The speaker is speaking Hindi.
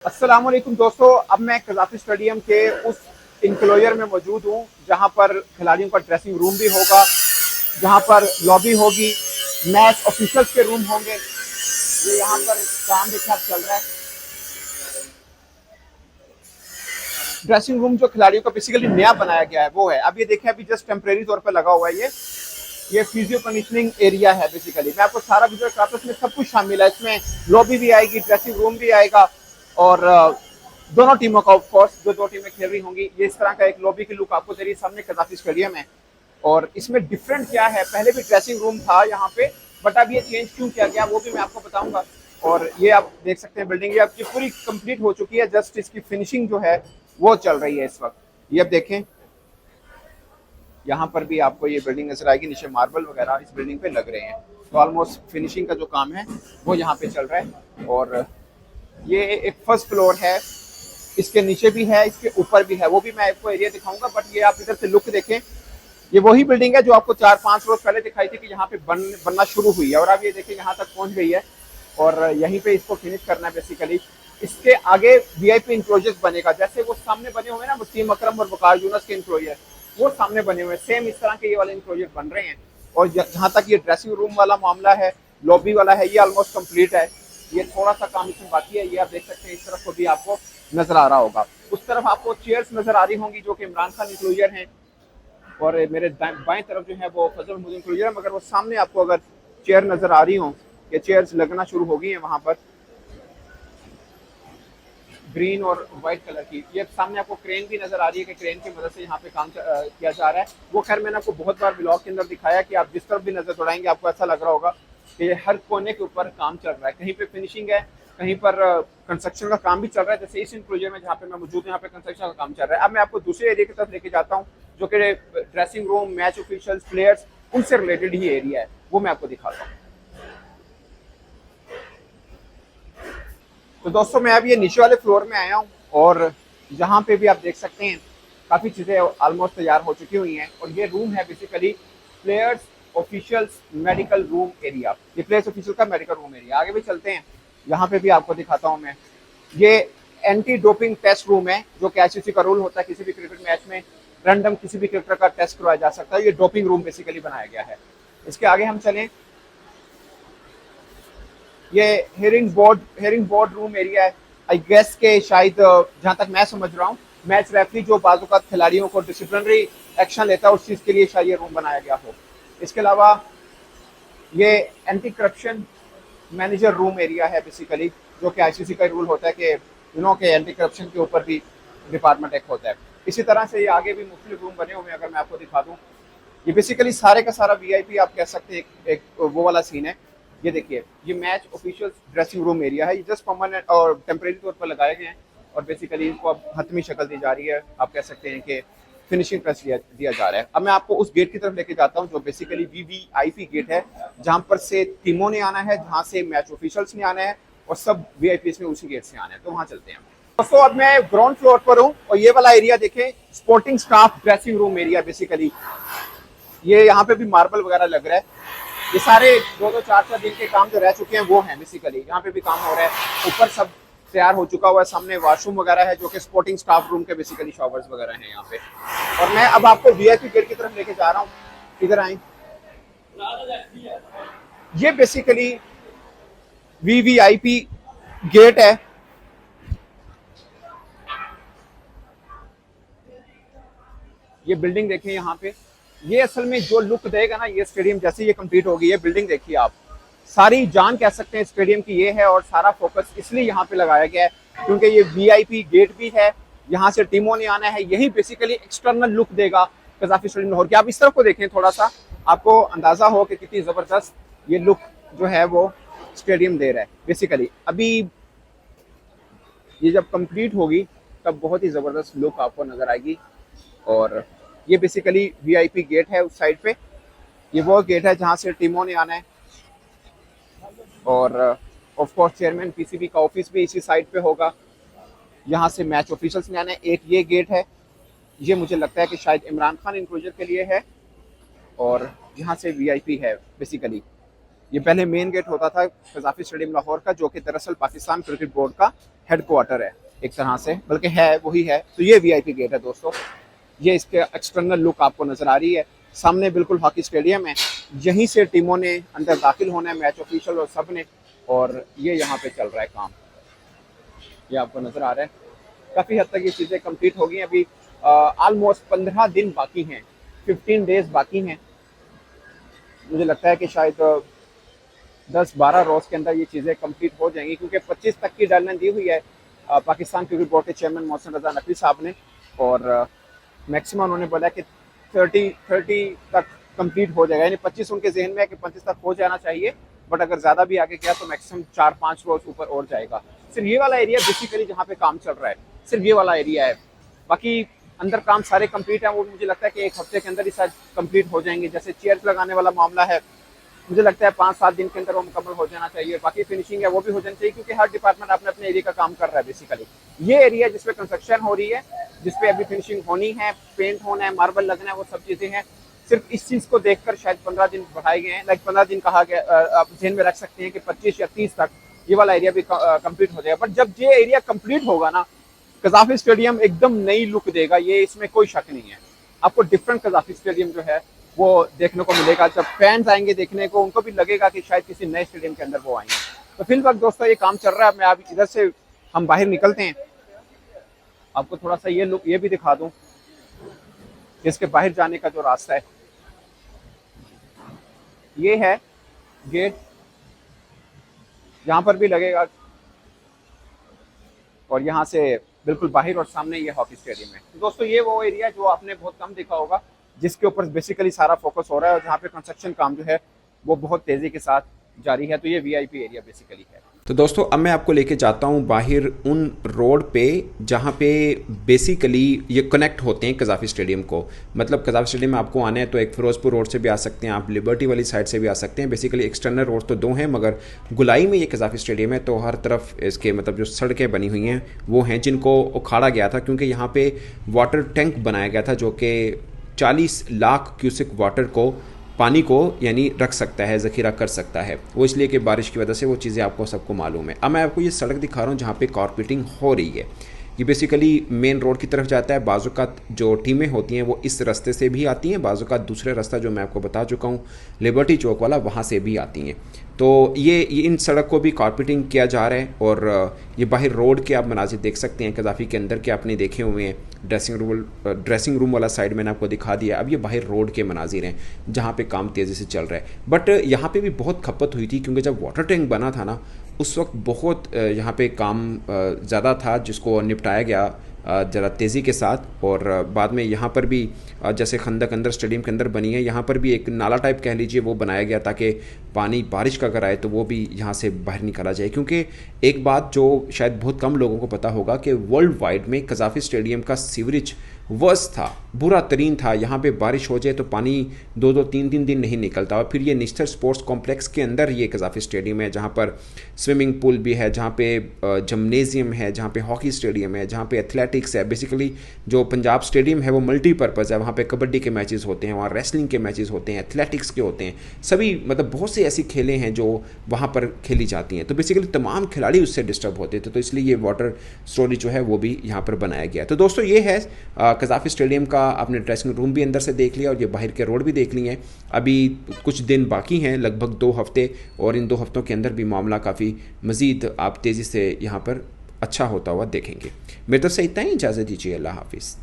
अस्सलाम वालेकुम दोस्तों, अब मैं कज़ाफ़ी स्टेडियम के उस इंक्लोजर में मौजूद हूँ जहाँ पर खिलाड़ियों का ड्रेसिंग रूम भी होगा, जहाँ पर लॉबी होगी, मैच ऑफिशियल्स के रूम होंगे। ये यहाँ पर काम देखा चल रहा है। ड्रेसिंग रूम जो खिलाड़ियों का बेसिकली नया बनाया गया है वो है। अब ये देखें, अभी जस्ट टेम्परेरी तौर पर लगा हुआ है। ये फिजियो कंडीशनिंग एरिया है। बेसिकली मैं आपको सारा विजुअल कराता हूं, इसमें सब कुछ शामिल है। इसमें लॉबी भी आएगी, ड्रेसिंग रूम भी आएगा और दोनों टीमों का, ऑफ कोर्स जो दो टीमें खेल रही होंगी, ये इस तरह का एक लॉबी की लुक आपको दे रही है। सामने कज़ाफ़ी स्टेडियम है और इसमें डिफरेंट क्या है, पहले भी ड्रेसिंग रूम था यहाँ पे, बट अब ये चेंज क्यों किया गया वो भी मैं आपको बताऊंगा। और ये आप देख सकते हैं, बिल्डिंग ये आपकी पूरी कंप्लीट हो चुकी है, जस्ट इसकी फिनिशिंग जो है वो चल रही है इस वक्त। ये अब देखें, यहाँ पर भी आपको ये बिल्डिंग नजर आएगी, नीचे मार्बल वगैरह इस बिल्डिंग पे लग रहे हैं। तो ऑलमोस्ट फिनिशिंग का जो काम है वो यहाँ पे चल रहा है। और ये एक फर्स्ट फ्लोर है, इसके नीचे भी है, इसके ऊपर भी है, वो भी मैं आपको एरिया दिखाऊंगा। बट ये आप इधर से लुक देखें, ये वही बिल्डिंग है जो आपको 4-5 रोज पहले दिखाई थी कि यहाँ पे बनना शुरू हुई है, और अब ये देखिए यहाँ तक पहुंच गई है और यहीं पे इसको फिनिश करना है बेसिकली। इसके आगे वीआईपी इंक्लोजर बनेगा, जैसे वो सामने बने हुए ना वसीम अकरम और वकार यूनुस के इंक्लोजर, वो सामने बने हुए हैं, सेम इस तरह के ये वाले इंक्लोजर बन रहे हैं। और जहाँ तक ये ड्रेसिंग रूम वाला मामला है, लॉबी वाला है, ये ऑलमोस्ट कंप्लीट है। ये थोड़ा सा काम इसमें बाकी है। ये आप देख सकते हैं, इस तरफ को भी आपको नजर आ रहा होगा। उस तरफ आपको चेयर्स नजर आ रही होंगी जो कि इमरान खान इंक्लोजर हैं, और मेरे बाएं तरफ जो है वो फजल महमूद इंक्लोजर है। मगर वो सामने आपको अगर चेयर नजर आ रही हो, ये चेयर्स लगना शुरू हो गई हैं वहां पर, ग्रीन और व्हाइट कलर की। ये सामने आपको क्रेन भी नजर आ रही है कि क्रेन की मदद से यहाँ पे काम किया जा रहा है। वो खैर मैंने आपको बहुत बार ब्लॉग के अंदर दिखाया कि आप जिस तरफ भी नजर दौड़ाएंगे आपको ऐसा लग रहा होगा कि ये हर कोने के ऊपर काम चल रहा है। कहीं पे फिनिशिंग है, कहीं पर कंस्ट्रक्शन का काम भी चल रहा है। जैसे इस इंक्लोजर में जहाँ पे मैं मौजूद हूँ, यहाँ पे कंस्ट्रक्शन का काम चल रहा है। अब मैं आपको दूसरे एरिया की तरफ लेके जाता हूँ जो कि dressing room, match officials, players, उनसे रिलेटेड ही एरिया है, वो मैं आपको दिखाता हूँ। तो दोस्तों, मैं अब ये नीचे वाले फ्लोर में आया हूँ और यहाँ पे भी आप देख सकते हैं काफ़ी चीज़ें ऑलमोस्ट तैयार हो चुकी हुई हैं। और ये रूम है basically players officials medical room area. ये प्लेयर्स ऑफिशियल का मेडिकल रूम एरिया। आगे भी चलते हैं, यहाँ पे भी आपको दिखाता हूँ मैं। ये एंटी डोपिंग टेस्ट रूम है जो कि आईसीसी का रूल होता है, किसी भी क्रिकेट मैच में रैंडम किसी भी क्रिकेटर का टेस्ट करवाया जा सकता है। ये डोपिंग रूम बेसिकली बनाया गया है। इसके आगे हम चलें, ये हेयरिंग बोर्ड रूम एरिया है। आई गेस के शायद जहां तक मैं समझ रहा हूँ, मैच रेफरी जो बाज़-औक़ात खिलाड़ियों को डिसिप्लिनरी एक्शन लेता है, उस चीज़ के लिए शायद ये रूम बनाया गया हो। इसके अलावा ये anti corruption manager room area है बेसिकली, जो कि आईसीसी का रूल होता है कि के एंटी करप्शन के ऊपर भी डिपार्टमेंट एक होता है। इसी तरह से ये आगे भी मुख्तलिफ रूम बने हुए हैं। अगर मैं आपको दिखा दूँ, ये बेसिकली सारे का सारा वीआईपी आप कह सकते हैं, एक वो वाला सीन है। ये देखिए, ये match official dressing room area है। ये जस्ट परमानेंट और टेम्परेरी तौर पर लगाए गए हैं और बेसिकली इनको अब हतमी शक्ल दी जा रही है। आप कह सकते हैं कि फिनिशिंग टच दिया जा रहा है। अब मैं आपको उस गेट की तरफ लेके जाता हूँ जो बेसिकली वीवीआईपी गेट है, जहाँ पर से टीमों ने आना है, जहाँ से मैच ऑफिशियल्स ने आना है, और सब वीआईपी में उसी गेट से आना है। तो वहाँ चलते हैं दोस्तों। अब मैं ग्राउंड फ्लोर पर हूँ और ये वाला एरिया देखें, sporting staff dressing room area basically. ये यहाँ पे भी मार्बल वगैरह लग रहा है। ये सारे 2-4 दिन के काम जो रह चुके हैं वो हैं बेसिकली। यहाँ पे भी काम हो रहा है, ऊपर सब तैयार हो चुका हुआ है। सामने वॉशरूम वगैरह है जो कि स्पोर्टिंग स्टाफ रूम के बेसिकली शॉवर्स वगैरह हैं यहाँ पे। और मैं अब आपको वीआईपी गेट की तरफ लेके जा रहा हूँ। इधर आए, ये बेसिकली वीवीआईपी गेट है। ये बिल्डिंग देखें यहाँ पे, ये असल में जो लुक देगा ना ये स्टेडियम, जैसे ये कंप्लीट होगी, ये बिल्डिंग देखिए आप, सारी जान कह सकते हैं स्टेडियम की ये है। और सारा फोकस इसलिए यहाँ पे लगाया गया है क्योंकि ये वीआईपी गेट भी है, यहाँ से टीमों ने आना है। यही बेसिकली एक्सटर्नल लुक देगा कज़ाफ़ी स्टेडियम लाहौर की। आप इस तरफ को देखें थोड़ा सा, आपको अंदाजा हो कि कितनी जबरदस्त ये लुक जो है वो स्टेडियम दे रहा है बेसिकली। अभी ये जब कंप्लीट होगी तब बहुत ही जबरदस्त लुक आपको नजर आएगी। और ये बेसिकली वीआईपी गेट है उस साइड पे। ये वो गेट है जहाँ से टीमों ने आना है। और ऑफ कोर्स चेयरमैन पीसीबी का ऑफिस भी इसी साइड पे होगा। यहाँ से मैच ऑफिशियल्स ने आना है। एक ये गेट है, ये मुझे लगता है कि शायद इमरान खान इंक्लोजर के लिए है। और यहाँ से वीआईपी है बेसिकली। ये पहले मेन गेट होता था कज़ाफ़ी स्टेडियम लाहौर का, जो कि दरअसल पाकिस्तान क्रिकेट बोर्ड का हेडक्वार्टर है एक तरह से, बल्कि है वही है। तो ये वीआईपी गेट है दोस्तों, ये इसके एक्सटर्नल लुक आपको नजर आ रही है। सामने बिल्कुल हॉकी स्टेडियम है, यहीं से टीमों ने अंदर दाखिल होना है, मैच ऑफिशियल और सब ने। और ये यहाँ पे चल रहा है काम, ये आपको नजर आ रहा है। काफ़ी हद तक ये चीज़ें कंप्लीट हो गई हैं। अभी ऑलमोस्ट 15 दिन बाकी हैं, 15 डेज बाकी हैं। मुझे लगता है कि शायद 10-12 रोज़ के अंदर ये चीज़ें कंप्लीट हो जाएंगी, क्योंकि 25 तक की डेडलाइन दी हुई है पाकिस्तान क्रिकेट बोर्ड के चेयरमैन मोहसिन रजा नकवी साहब ने। और मैक्सिमम उन्होंने बोला कि 30 तक कंप्लीट हो जाएगा, यानी 25 उनके जहन में है कि 25 तक हो जाना चाहिए। बट अगर ज़्यादा भी आगे गया तो मैक्सिमम 4-5 रोज़ ऊपर और जाएगा। सिर्फ ये वाला एरिया बेसिकली जहाँ पे काम चल रहा है, सिर्फ ये वाला एरिया है। बाकी अंदर काम सारे कंप्लीट हैं, वो मुझे लगता है कि 1 हफ्ते के अंदर ही शायद कंप्लीट हो जाएंगे। जैसे चेयर्स लगाने वाला मामला है, मुझे लगता है 5-7 दिन के अंदर वो मुकम्मल हो जाना चाहिए। बाकी फिनिशिंग है वो भी हो जानी चाहिए, क्योंकि हर डिपार्टमेंट अपने अपने एरिया का काम कर रहा है बेसिकली। ये एरिया जिसपे कंस्ट्रक्शन हो रही है, जिसपे अभी फिनिशिंग होनी है, पेंट होना है, मार्बल लगना है, वो सब चीज़ें हैं। सिर्फ इस चीज़ को देखकर शायद 15 दिन बढ़ाए गए हैं। लाइक 15 दिन कहा गया, आप ध्यान में रख सकते हैं कि 25 या 30 तक ये वाला एरिया भी कंप्लीट हो जाएगा। बट जब ये एरिया कंप्लीट होगा ना, कज़ाफी स्टेडियम एकदम नई लुक देगा, ये इसमें कोई शक नहीं है। आपको डिफरेंट कज़ाफी स्टेडियम जो है वो देखने को मिलेगा। जब फैंस आएंगे देखने को, उनको भी लगेगा कि शायद किसी नए स्टेडियम के अंदर वो आएंगे। तो फिल वक्त दोस्तों ये काम चल रहा है। मैं अब इधर से हम बाहर निकलते हैं, आपको थोड़ा सा ये लुक ये भी दिखा दूं, इसके बाहर जाने का जो रास्ता है ये है गेट, यहाँ पर भी लगेगा। और यहाँ से बिल्कुल बाहर और सामने ये हॉकी स्टेडियम है। तो दोस्तों ये वो एरिया जो आपने बहुत कम देखा होगा, जिसके ऊपर बेसिकली सारा फोकस हो रहा है और जहाँ पे कंस्ट्रक्शन काम जो है वो बहुत तेज़ी के साथ जारी है। तो ये वीआईपी एरिया बेसिकली है। तो दोस्तों अब मैं आपको लेके जाता हूँ बाहर उन रोड पे जहाँ पे बेसिकली ये कनेक्ट होते हैं कज़ाफ़ी स्टेडियम को। मतलब कज़ाफ़ी स्टेडियम में आपको आना है तो एक फ़िरोज़पुर रोड से भी आ सकते हैं, आप लिबर्टी वाली साइड से भी आ सकते हैं। बेसिकली एक्सटर्नल रोड तो 2 हैं, मगर गुलाई में ये कज़ाफ़ी स्टेडियम है तो हर तरफ इसके मतलब जो सड़कें बनी हुई हैं वो हैं, जिनको उखाड़ा गया था क्योंकि यहाँ पर वाटर टैंक बनाया गया था जो कि 40 लाख क्यूसिक वाटर को, पानी को यानी रख सकता है, ज़ख़ीरा कर सकता है। वो इसलिए कि बारिश की वजह से वो चीज़ें आपको सबको मालूम है। अब मैं आपको ये सड़क दिखा रहा हूँ जहाँ पे कारपेटिंग हो रही है। ये बेसिकली मेन रोड की तरफ जाता है। बाज़ुकात जो टीमें होती हैं वो इस रास्ते से भी आती हैं, बाज़ुकात दूसरे रास्ता जो मैं आपको बता चुका हूँ लिबर्टी चौक वाला, वहाँ से भी आती हैं। तो ये इन सड़क को भी कारपेटिंग किया जा रहा है। और ये बाहर रोड के आप मनाजिर देख सकते हैं कज़ाफ़ी के अंदर के आपने देखे हुए हैं। ड्रेसिंग रूम वाला साइड मैंने आपको दिखा दिया। अब ये बाहर रोड के मनाजिर हैं जहाँ पे काम तेज़ी से चल रहा है। बट यहाँ पे भी बहुत खपत हुई थी क्योंकि जब वाटर टैंक बना था ना उस वक्त बहुत यहाँ पे काम ज़्यादा था, जिसको निपटाया गया ज़रा तेज़ी के साथ। और बाद में यहाँ पर भी जैसे खंदक अंदर स्टेडियम के अंदर बनी है, यहाँ पर भी एक नाला टाइप कह लीजिए वो बनाया गया ताकि पानी बारिश का अगर आए तो वो भी यहाँ से बाहर निकाला जाए। क्योंकि एक बात जो शायद बहुत कम लोगों को पता होगा कि वर्ल्ड वाइड में कज़ाफ़ी स्टेडियम का सीवरेज वर्स्ट था, बुरा तरीन था। यहाँ पे बारिश हो जाए तो पानी 2-2, 3-3 दिन नहीं निकलता। और फिर ये निश्तर स्पोर्ट्स कॉम्प्लेक्स के अंदर ये कज़ाफ़ी स्टेडियम है जहाँ पर स्विमिंग पूल भी है, जहाँ पे जिम्नेजियम है, जहाँ पे हॉकी स्टेडियम है, जहाँ पे एथलेटिक्स है। बेसिकली जो पंजाब स्टेडियम है वो मल्टीपर्पज़ है, वहाँ पे कबड्डी के मैचेस होते हैं, वहाँ रेसलिंग के मैचेस होते हैं, एथलेटिक्स के होते हैं, सभी मतलब बहुत से ऐसी खेलें हैं जो वहाँ पर खेली जाती हैं। तो बेसिकली तमाम खिलाड़ी उससे डिस्टर्ब होते थे, तो इसलिए ये वाटर स्टोरेज जो है वो भी यहाँ पर बनाया गया। तो दोस्तों ये है कज़ाफ़ी स्टेडियम का। आपने ड्रेसिंग रूम भी अंदर से देख लिया और ये बाहर के रोड भी देख लिए हैं। अभी कुछ दिन बाकी हैं, लगभग 2 हफ्ते, और इन 2 हफ्तों के अंदर भी मामला काफ़ी मज़ीद आप तेज़ी से यहाँ पर अच्छा होता हुआ देखेंगे। मेरी तरफ से इतना ही, इजाज़त दीजिए, अल्लाह हाफ़िज़।